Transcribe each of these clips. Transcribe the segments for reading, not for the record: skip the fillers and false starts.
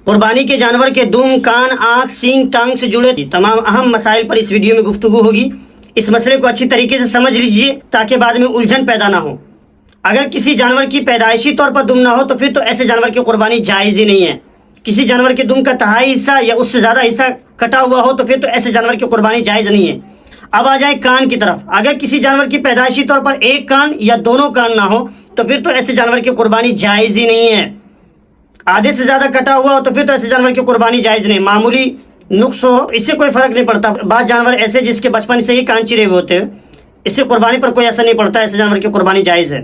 قربانی کے جانور کے دم، کان، آنکھ، سینگ، ٹانگ سے جڑے تمام اہم مسائل پر اس ویڈیو میں گفتگو ہوگی۔ اس مسئلے کو اچھی طریقے سے سمجھ لیجئے تاکہ بعد میں الجھن پیدا نہ ہو۔ اگر کسی جانور کی پیدائشی طور پر دم نہ ہو تو پھر تو ایسے جانور کی قربانی جائز ہی نہیں ہے۔ کسی جانور کے دم کا تہائی حصہ یا اس سے زیادہ حصہ کٹا ہوا ہو تو پھر تو ایسے جانور کی قربانی جائز نہیں ہے۔ اب آ جائے کان کی طرف۔ اگر کسی جانور کی پیدائشی طور پر ایک کان یا دونوں کان نہ ہو تو پھر تو ایسے جانور کی قربانی جائز ہی نہیں ہے۔ آدھے سے زیادہ کٹا ہوا ہو تو پھر تو ایسے جانور کی قربانی جائز نہیں۔ معمولی نقص ہو اس سے کوئی فرق نہیں پڑتا۔ بعض جانور ایسے جس کے بچپن سے ہی کان چرے ہوئے ہوتے ہیں، اس سے قربانی پر کوئی اثر نہیں پڑتا، ایسے جانور کی قربانی جائز ہے۔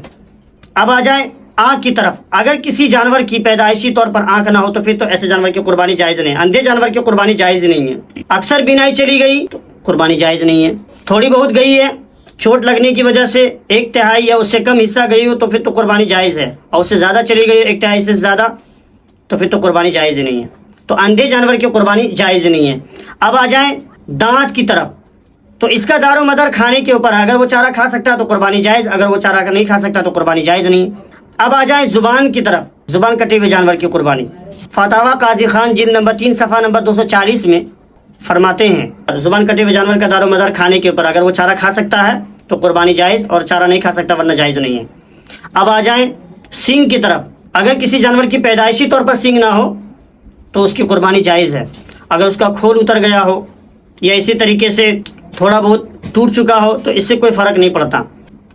اب آ جائیں آنکھ کی طرف۔ اگر کسی جانور کی پیدائشی طور پر آنکھ نہ ہو تو پھر تو ایسے جانور کی قربانی جائز نہیں۔ اندھے جانور کی قربانی جائز نہیں ہے۔ اکثر بینائی چلی گئی تو قربانی جائز نہیں ہے۔ تھوڑی بہت گئی ہے، چوٹ لگنے کی وجہ سے ایک تہائی یا اس سے کم حصہ گئی ہو تو پھر تو قربانی جائز ہے، اور اس سے زیادہ چلی گئی ایک تہائی سے زیادہ تو پھر تو قربانی جائز نہیں ہے۔ تو اندھے جانور کی قربانی جائز نہیں ہے۔ اب آ جائیں دانت کی طرف۔ تو اس کا دار و مدار کھانے کے اوپر، اگر وہ چارہ کھا سکتا ہے تو قربانی جائز، اگر وہ چارہ نہیں کھا سکتا تو قربانی جائز نہیں۔ اب آ جائیں زبان کی طرف۔ زبان کٹے ہوئے جانور کی قربانی۔ فتاوی قاضی خان جلد نمبر 3 صفحہ نمبر 240 میں فرماتے ہیں زبان کٹے ہوئے جانور کا دار و مدار کھانے کے اوپر، اگر وہ چارہ کھا سکتا ہے تو قربانی جائز، اور چارہ نہیں کھا سکتا ورنہ جائز نہیں ہے۔ اب آ جائیں سینگ کی طرف۔ اگر کسی جانور کی پیدائشی طور پر سینگ نہ ہو تو اس کی قربانی جائز ہے۔ اگر اس کا کھول اتر گیا ہو یا اسی طریقے سے تھوڑا بہت ٹوٹ چکا ہو تو اس سے کوئی فرق نہیں پڑتا،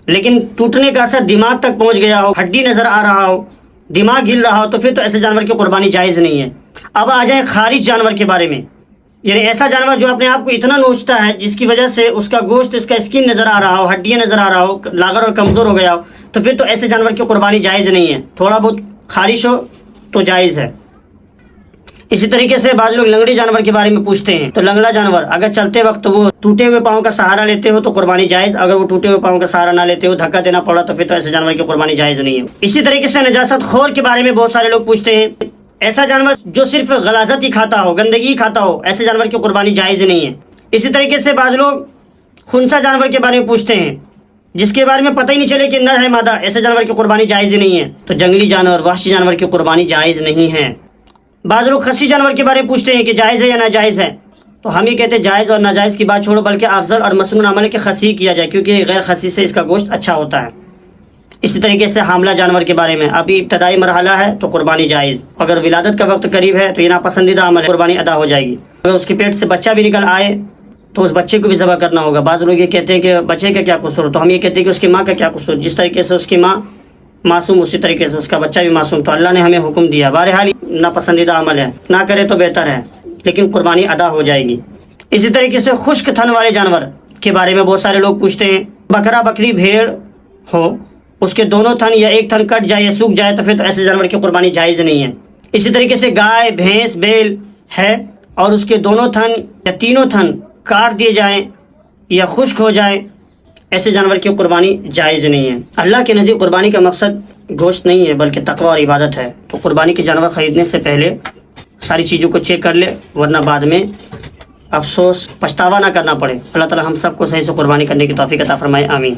لیکن ٹوٹنے کا اثر دماغ تک پہنچ گیا ہو، ہڈی نظر آ رہا ہو، دماغ ہل رہا ہو تو پھر تو ایسے جانور کی قربانی جائز نہیں ہے۔ اب آ جائیں خارج جانور کے بارے میں، یعنی ایسا جانور جو اپنے آپ کو اتنا نوچتا ہے جس کی وجہ سے اس کا گوشت، اس کا اسکن نظر آ رہا ہو، ہڈیاں نظر آ رہا ہو، لاغر اور کمزور ہو گیا ہو تو پھر تو ایسے جانور کی قربانی جائز نہیں ہے۔ تھوڑا بہت خارش ہو تو جائز ہے۔ اسی طریقے سے بعض لوگ لنگڑے جانور کے بارے میں پوچھتے ہیں، تو لنگڑا جانور اگر چلتے وقت وہ ٹوٹے ہوئے پاؤں کا سہارا لیتے ہو تو قربانی جائز، اگر وہ ٹوٹے ہوئے پاؤں کا سہارا نہ لیتے ہو، دھکا دینا پڑا تو پھر تو ایسے جانور کی قربانی جائز نہیں ہے۔ اسی طریقے سے نجاست خور کے بارے میں بہت سارے لوگ پوچھتے ہیں، ایسا جانور جو صرف غلاظت ہی کھاتا ہو، گندگی کھاتا ہو، ایسے جانور کی قربانی جائز نہیں ہے۔ اسی طریقے سے بعض لوگ خنثی جانور کے بارے میں پوچھتے ہیں جس کے بارے میں پتہ ہی نہیں چلے کہ نر ہے مادہ، ایسے جانور کی قربانی جائز نہیں ہے۔ تو جنگلی جانور، وحشی جانور کی قربانی جائز نہیں ہے۔ بعض لوگ خصی جانور کے بارے میں پوچھتے ہیں کہ جائز ہے یا ناجائز ہے، تو ہم یہ کہتے ہیں جائز اور ناجائز کی بات چھوڑو، بلکہ افضل اور مسنون عمل ہے کہ خصی کیا جائے، کیونکہ غیر خصی سے اس کا گوشت اچھا ہوتا ہے۔ اسی طریقے سے حاملہ جانور کے بارے میں ابھی ابتدائی مرحلہ ہے تو قربانی جائز، اگر ولادت کا وقت قریب ہے تو یہ ناپسندیدہ عمل ہے، قربانی ادا ہو جائے گی۔ اگر اس کے پیٹ سے بچہ بھی نکل آئے تو اس بچے کو بھی ذبح کرنا ہوگا۔ بعض لوگ یہ کہتے ہیں کہ بچے کا کیا قصور، تو ہم یہ کہتے ہیں کہ اس کی ماں کا کیا قصور، جس طریقے سے اس کی ماں معصوم اسی طریقے سے اس کا بچہ بھی معصوم، تو اللہ نے ہمیں حکم دیا۔ بہرحال ناپسندیدہ عمل ہے، نہ کرے تو بہتر ہے، لیکن قربانی ادا ہو جائے گی۔ اسی طریقے سے خشک تھن والے جانور کے بارے میں بہت سارے لوگ پوچھتے ہیں، بکرا، بکری، بھیڑ ہو، اس کے دونوں تھن یا ایک تھن کٹ جائے یا سوکھ جائے تو پھر تو ایسے جانور کی قربانی جائز نہیں ہے۔ اسی طریقے سے گائے، بھینس، بیل ہے اور اس کے دونوں تھن یا تینوں تھن کاٹ دیے جائیں یا خشک ہو جائے، ایسے جانور کی قربانی جائز نہیں ہے۔ اللہ کے نزدیک قربانی کا مقصد گوشت نہیں ہے بلکہ تقوی اور عبادت ہے، تو قربانی کے جانور خریدنے سے پہلے ساری چیزوں کو چیک کر لے، ورنہ بعد میں افسوس، پچھتاوا نہ کرنا پڑے۔ اللہ تعالی ہم سب کو صحیح سے قربانی کرنے کی توفیق عطا فرمائے، آمین۔